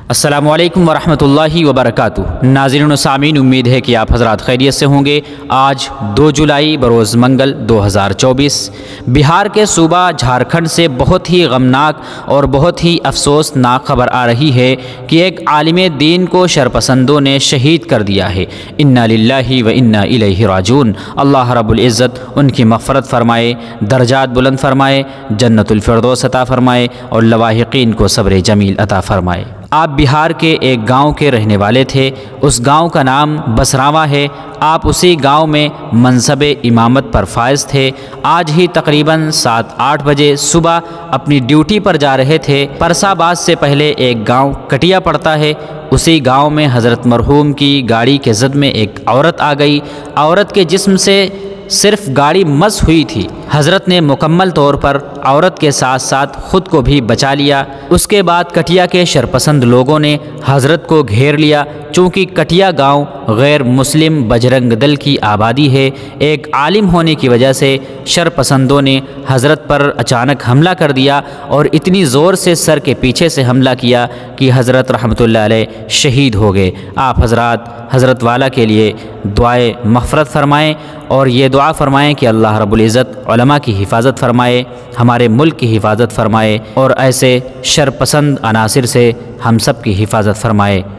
السلام علیکم ورحمۃ اللہ وبرکاتہ۔ ناظرین و سامعین، امید ہے کہ آپ حضرات خیریت سے ہوں گے۔ آج 2 جولائی بروز منگل 2024 بہار کے صوبہ جھارکھنڈ سے بہت ہی غمناک اور بہت ہی افسوسناک خبر آ رہی ہے کہ ایک عالم دین کو شرپسندوں نے شہید کر دیا ہے۔ انا للہ و انا الیہ راجعون۔ اللہ رب العزت ان کی مغفرت فرمائے، درجات بلند فرمائے، جنت الفردوس عطا فرمائے اور لواحقین کو صبر جمیل عطا فرمائے۔ آپ بہار کے ایک گاؤں کے رہنے والے تھے۔ اس گاؤں کا نام بسراواں ہے۔ آپ اسی گاؤں میں منصب امامت پر فائز تھے۔ آج ہی تقریباً 7-8 بجے صبح اپنی ڈیوٹی پر جا رہے تھے۔ پرسا آباد سے پہلے ایک گاؤں کٹیا پڑتا ہے، اسی گاؤں میں حضرت مرحوم کی گاڑی کے زد میں ایک عورت آ گئی۔ عورت کے جسم سے صرف گاڑی مس ہوئی تھی۔ حضرت نے مکمل طور پر عورت کے ساتھ ساتھ خود کو بھی بچا لیا۔ اس کے بعد کٹیا کے شرپسند لوگوں نے حضرت کو گھیر لیا۔ چونکہ کٹیا گاؤں غیر مسلم بجرنگ دل کی آبادی ہے، ایک عالم ہونے کی وجہ سے شرپسندوں نے حضرت پر اچانک حملہ کر دیا اور اتنی زور سے سر کے پیچھے سے حملہ کیا کہ حضرت رحمۃ اللہ علیہ شہید ہو گئے۔ آپ حضرات حضرت والا کے لیے دعائے مغفرت فرمائیں اور یہ دعا فرمائیں کہ اللہ رب العزت علماء کی حفاظت فرمائے، ہمارے ملک کی حفاظت فرمائے اور ایسے شرپسند عناصر سے ہم سب کی حفاظت فرمائے۔